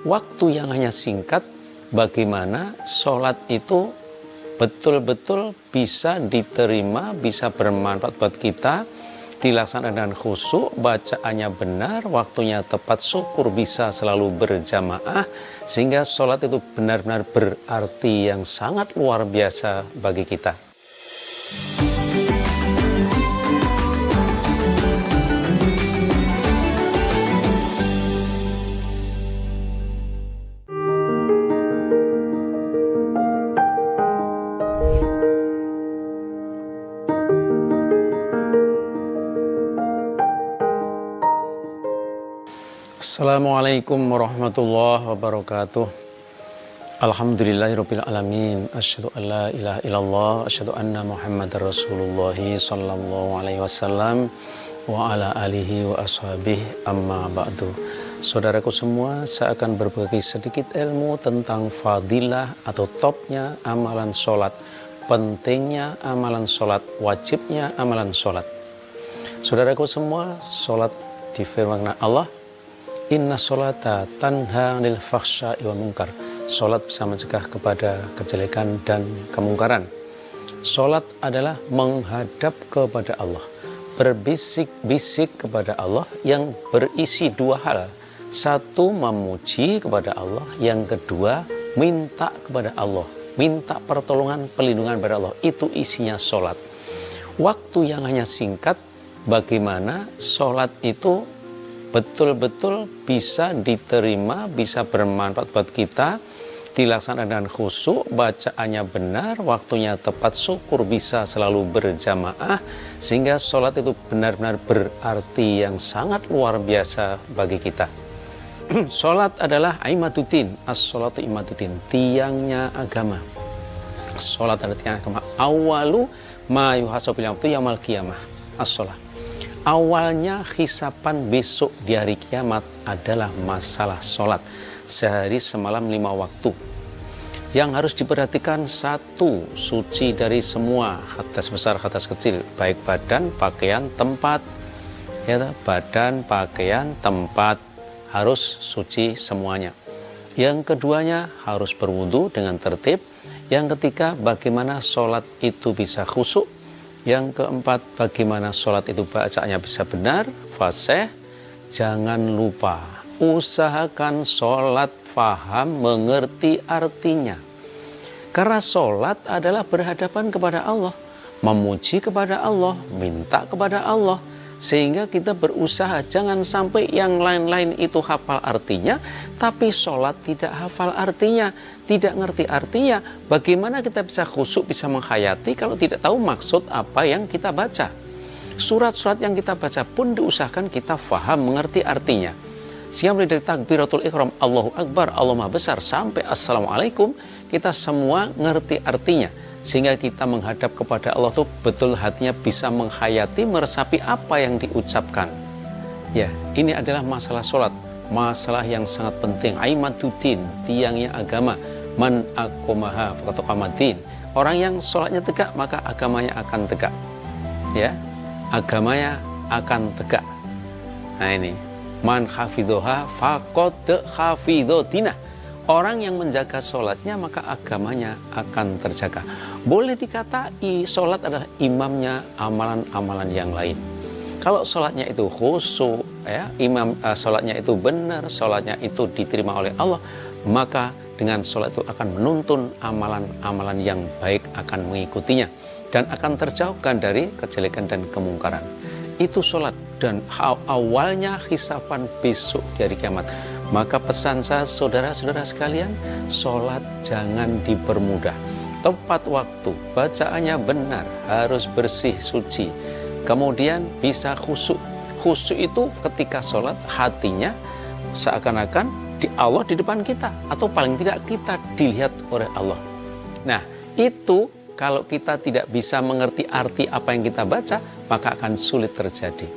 waktu yang hanya singkat, bagaimana sholat itu betul-betul bisa diterima, bisa bermanfaat buat kita, dilaksanakan dengan khusyuk, bacaannya benar, waktunya tepat, syukur bisa selalu berjamaah, sehingga sholat itu benar-benar berarti yang sangat luar biasa bagi kita. Assalamualaikum warahmatullahi wabarakatuh. Alhamdulillahirabbil alamin. Asyhadu an la ilaha illallah, asyhadu anna Muhammadar Rasulullah sallallahu alaihi wasallam wa ala alihi wa ashabihi amma ba'du. Saudaraku semua, saya akan berbagi sedikit ilmu tentang fadilah atau topnya amalan sholat, pentingnya amalan sholat, wajibnya amalan sholat. Saudaraku semua, sholat difirmankan Allah, inna sholata tanha 'anil fahsya'i wal munkar. Sholat bisa mencegah kepada kejelekan dan kemungkaran. Sholat adalah menghadap kepada Allah, berbisik-bisik kepada Allah yang berisi dua hal. Satu, memuji kepada Allah. Yang kedua, minta kepada Allah, minta pertolongan, perlindungan kepada Allah. Itu isinya sholat. Waktu yang hanya singkat, bagaimana sholat itu betul-betul bisa diterima, bisa bermanfaat buat kita, dilaksanakan dengan khusyuk, bacaannya benar, waktunya tepat, syukur bisa selalu berjamaah, sehingga sholat itu benar-benar berarti yang sangat luar biasa bagi kita. Sholat adalah imaduddin, as-sholatu imaduddin, tiangnya agama. Sholat adalah tiang agama. Awalu ma yuhasabil abdu yaumil qiyamah, as-sholat. Awalnya hisapan besok di hari kiamat adalah masalah sholat. Sehari semalam 5 waktu. Yang harus diperhatikan, satu, suci dari semua hadas besar, hadas kecil, baik badan, pakaian, tempat. Ya, badan, pakaian, tempat harus suci semuanya. Yang keduanya harus berwudu dengan tertib. Yang ketiga, bagaimana sholat itu bisa khusyuk. Yang keempat, bagaimana sholat itu bacaannya bisa benar, fasih. Jangan lupa, usahakan sholat faham, mengerti artinya. Karena sholat adalah berhadapan kepada Allah, memuji kepada Allah, minta kepada Allah. Sehingga kita berusaha jangan sampai yang lain-lain itu hafal artinya, tapi sholat tidak hafal artinya, tidak ngerti artinya. Bagaimana kita bisa khusyuk, bisa menghayati kalau tidak tahu maksud apa yang kita baca. Surat-surat yang kita baca pun diusahakan kita faham, mengerti artinya. Sehingga mulai dari takbiratul ihram, Allahu Akbar, Allah Maha Besar, sampai Assalamualaikum, kita semua ngerti artinya. Sehingga kita menghadap kepada Allah itu betul hatinya bisa menghayati, meresapi apa yang diucapkan. Ya, ini adalah masalah sholat, masalah yang sangat penting. Imaduddin, tiangnya agama. Man aqamaha faqad aqamaddin. Orang yang sholatnya tegak, maka agamanya akan tegak. Ya, agamanya akan tegak. Nah ini, man hafidhoha faqad hafidhodinah. Orang yang menjaga sholatnya, maka agamanya akan terjaga. Boleh dikatai sholat adalah imamnya amalan-amalan yang lain. Kalau sholatnya itu khusyuk, ya, sholatnya itu benar, sholatnya itu diterima oleh Allah, maka dengan sholat itu akan menuntun amalan-amalan yang baik, akan mengikutinya, dan akan terjauhkan dari kejelekan dan kemungkaran. Itu sholat, dan awalnya hisapan besok di hari kiamat. Maka pesan saya, saudara-saudara sekalian, sholat jangan dipermudah. Tepat waktu, bacaannya benar, harus bersih, suci. Kemudian bisa khusyuk. Khusyuk itu ketika sholat, hatinya seakan-akan Allah di depan kita, atau paling tidak kita dilihat oleh Allah. Nah, itu kalau kita tidak bisa mengerti arti apa yang kita baca, maka akan sulit terjadi.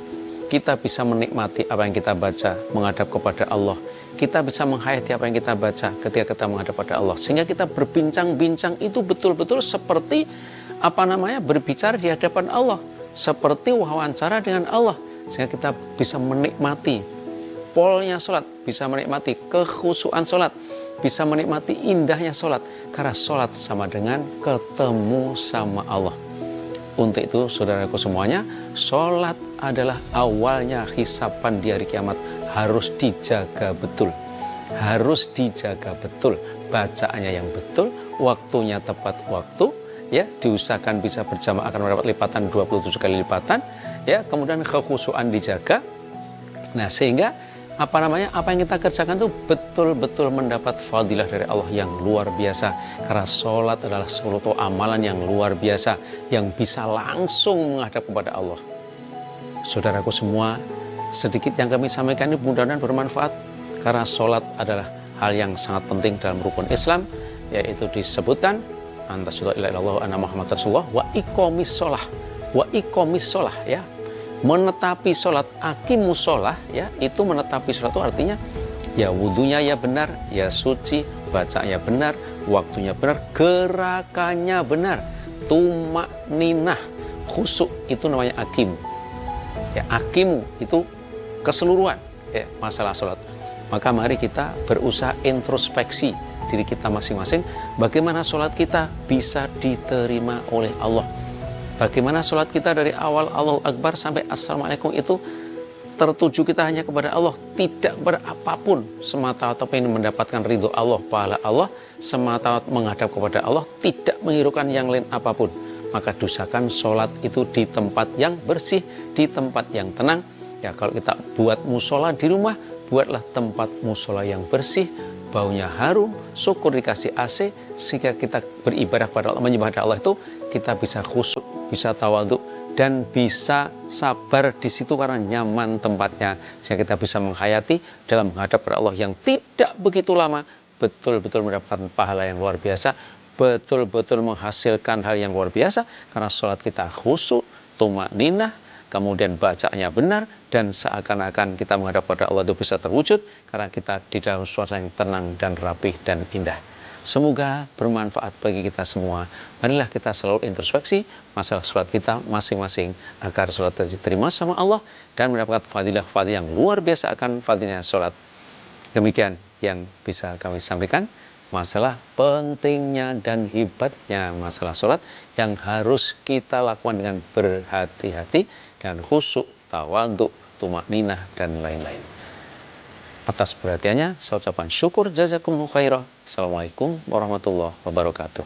Kita bisa menikmati apa yang kita baca, menghadap kepada Allah. Kita bisa menghayati apa yang kita baca ketika kita menghadap kepada Allah. Sehingga kita berbincang-bincang itu betul-betul seperti berbicara di hadapan Allah. Seperti wawancara dengan Allah. Sehingga kita bisa menikmati polnya sholat, bisa menikmati kekhusyuan sholat, bisa menikmati indahnya sholat. Karena sholat sama dengan ketemu sama Allah. Untuk itu saudaraku semuanya, sholat adalah awalnya hisapan di hari kiamat. Harus dijaga betul. Harus dijaga betul. Bacaannya yang betul, waktunya tepat waktu, ya, diusahakan bisa berjamaah akan mendapat lipatan 27 kali lipatan, ya, kemudian kekhusyuan dijaga. Nah, sehingga apa yang kita kerjakan itu betul-betul mendapat fadilah dari Allah yang luar biasa. Karena sholat adalah suatu amalan yang luar biasa yang bisa langsung menghadap kepada Allah. Saudaraku semua, sedikit yang kami sampaikan ini mudah-mudahan bermanfaat. Karena sholat adalah hal yang sangat penting dalam rukun Islam, yaitu disebutkan antara la ilaha illallah anna Muhammad Rasulullah wa iqomis sholah, ya, menetapi sholat, aqimus sholah, ya, itu menetapi sholat itu artinya ya wudunya ya benar, ya suci, bacanya benar, waktunya benar, gerakannya benar, tumak ninah, khusyuk, itu namanya aqimu, ya, aqimu itu keseluruhan, ya, masalah sholat. Maka mari kita berusaha introspeksi diri kita masing-masing, bagaimana sholat kita bisa diterima oleh Allah. Bagaimana sholat kita dari awal Allahu Akbar sampai Assalamualaikum itu tertuju kita hanya kepada Allah, tidak berapapun, semata-mata ingin mendapatkan ridho Allah, pahala Allah, semata menghadap kepada Allah, tidak menghiraukan yang lain apapun. Maka dosakan sholat itu di tempat yang bersih, di tempat yang tenang. Ya, kalau kita buat musola di rumah, buatlah tempat musola yang bersih, baunya harum, syukur dikasih AC, sehingga kita beribadah kepada Allah, menyembah Allah itu kita bisa khusyuk, bisa tawadhu, dan bisa sabar di situ karena nyaman tempatnya, sehingga kita bisa menghayati dalam menghadap kepada Allah yang tidak begitu lama, betul-betul mendapatkan pahala yang luar biasa, betul-betul menghasilkan hal yang luar biasa, karena sholat kita khusyuk, tumakninah, kemudian bacanya benar, dan seakan-akan kita menghadap pada Allah itu bisa terwujud karena kita di dalam suasana yang tenang dan rapih dan indah. Semoga bermanfaat bagi kita semua. Marilah kita selalu introspeksi masalah sholat kita masing-masing agar sholat diterima sama Allah dan mendapatkan fadilah-fadilah yang luar biasa akan fadilahnya sholat. Demikian yang bisa kami sampaikan masalah pentingnya dan hebatnya masalah sholat yang harus kita lakukan dengan berhati-hati dan khusyuk, tawadhu, tumakninah, dan lain-lain. Atas perhatiannya, saya ucapkan syukur, jazakumullah khairah. Assalamualaikum warahmatullahi wabarakatuh.